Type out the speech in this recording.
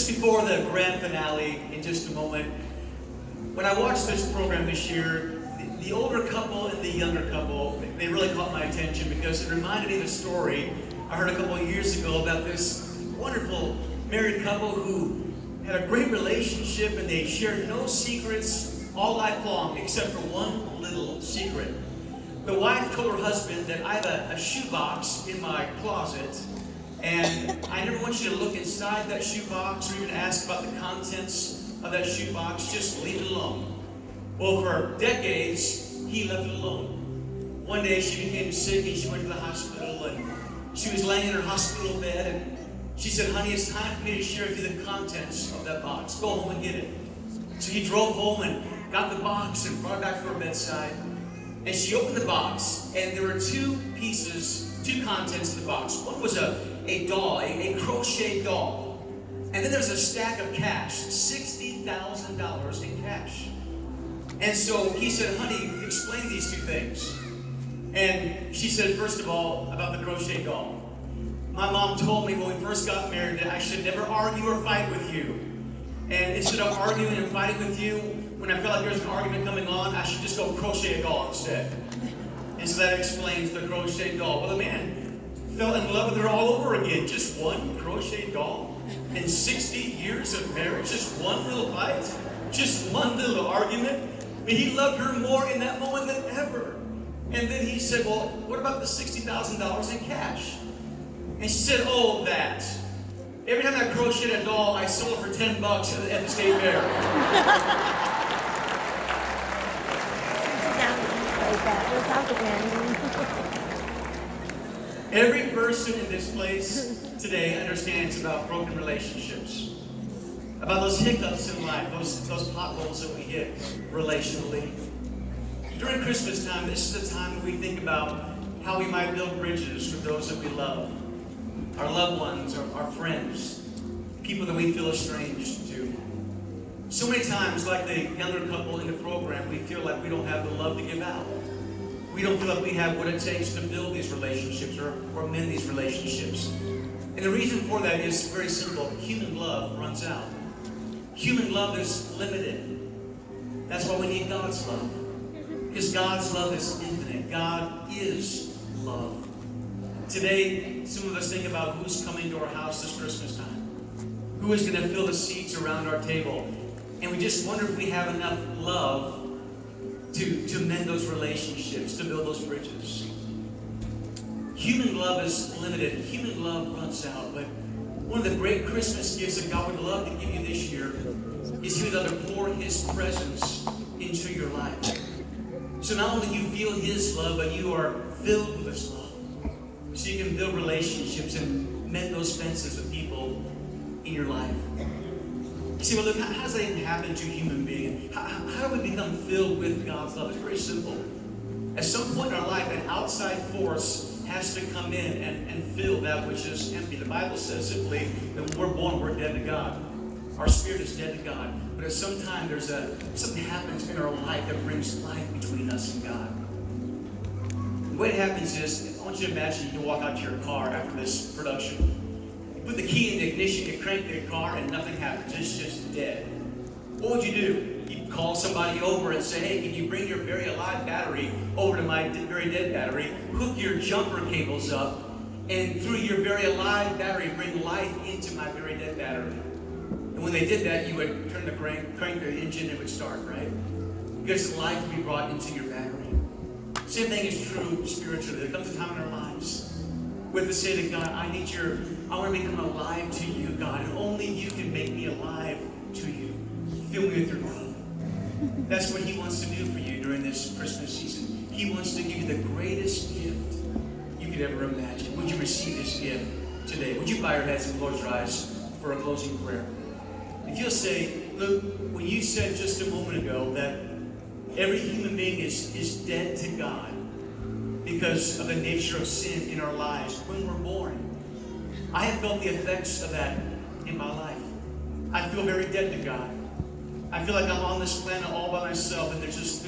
just before the grand finale, in just a moment, when I watched this program this year, the older couple and the younger couple, they really caught my attention because it reminded me of a story I heard a couple of years ago about this wonderful married couple who had a great relationship and they shared no secrets all life long except for one little secret. The wife told her husband that I have a shoebox in my closet and I never want you to look inside that shoebox or even ask about the contents of that shoebox. Just leave it alone. Well, for decades, he left it alone. One day she became sick and she went to the hospital and she was laying in her hospital bed and she said, honey, it's time for me to share with you the contents of that box. Go home and get it. So he drove home and got the box and brought it back to her bedside. And she opened the box and there were two contents of the box. One was a doll, a crochet doll. And then there's a stack of cash, $60,000 in cash. And so he said, honey, explain these two things. And she said, first of all, about the crochet doll. My mom told me when we first got married that I should never argue or fight with you. And instead of arguing and fighting with you, when I felt like there was an argument coming on, I should just go crochet a doll instead. And so that explains the crochet doll. Well, the man fell in love with her all over again. Just one crochet doll in 60 years of marriage, just one little fight, just one little argument. I mean, he loved her more in that moment than ever. And then he said, well, what about the $60,000 in cash? And she said, oh, that. Every time I crocheted a doll, I sold it for $10 at the state fair. Every person in this place today understands about broken relationships, about those hiccups in life, those potholes that we hit relationally. During Christmas time, this is the time when we think about how we might build bridges with those that we love, our loved ones, our friends, people that we feel estranged to. So many times, like the younger couple in the program, we feel like we don't have the love to give out. We don't feel like we have what it takes to build these relationships or mend these relationships. And the reason for that is very simple. Human love runs out. Human love is limited. That's why we need God's love. Because God's love is infinite. God is love. Today, some of us think about who's coming to our house this Christmas time. Who is going to fill the seats around our table. And we just wonder if we have enough love to mend those relationships, to build those bridges. Human love is limited. Human love runs out. But one of the great Christmas gifts that God would love to give you this year is He would love to pour His presence into your life. So not only do you feel His love, but you are filled with His love. So you can build relationships and mend those fences with people in your life. You say, well, look, how does that even happen to a human being? How do we become filled with God's love? It's very simple. At some point in our life, an outside force has to come in and fill that which is empty. The Bible says simply that when we're born, we're dead to God. Our spirit is dead to God. But at some time, something happens in our life that brings life between us and God. The way it happens is, I want you to imagine you can walk out to your car after this production. You put the key in the ignition, you crank the car, and nothing happens. It's just dead. What would you do? You'd call somebody over and say, hey, can you bring your very alive battery over to my very dead battery, hook your jumper cables up, and through your very alive battery, bring life into my very dead battery. And when they did that, you would turn the crank the engine, and it would start, right? Because life would be brought into your battery. Same thing is true spiritually. There comes a time in our lives where we say to God, I want to become alive to you, God, and only you can make me alive to you. Fill me with your love. That's what He wants to do for you during this Christmas season. He wants to give you the greatest gift you could ever imagine. Would you receive this gift today? Would you bow your heads and close your eyes for a closing prayer? If you'll say, look, when you said just a moment ago that every human being is dead to God because of the nature of sin in our lives when we're born. I have felt the effects of that in my life. I feel very dead to God. I feel like I'm on this planet all by myself and there's just